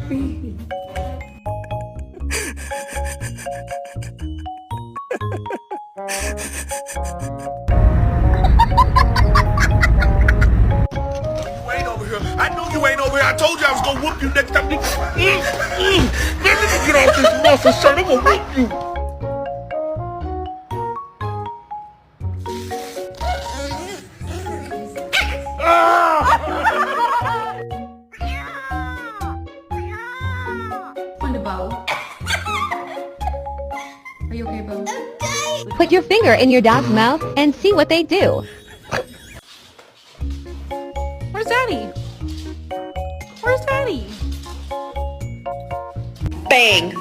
baby. You ain't over here. I knew you ain't over here. I told you I was gonna whoop you next time. Let me get off this muscle shirt. I'm gonna whoop you. On the bow. Are you okay, Bo? Put your finger in your dog's mouth and see what they do. Where's Daddy? Where's Daddy? Bang!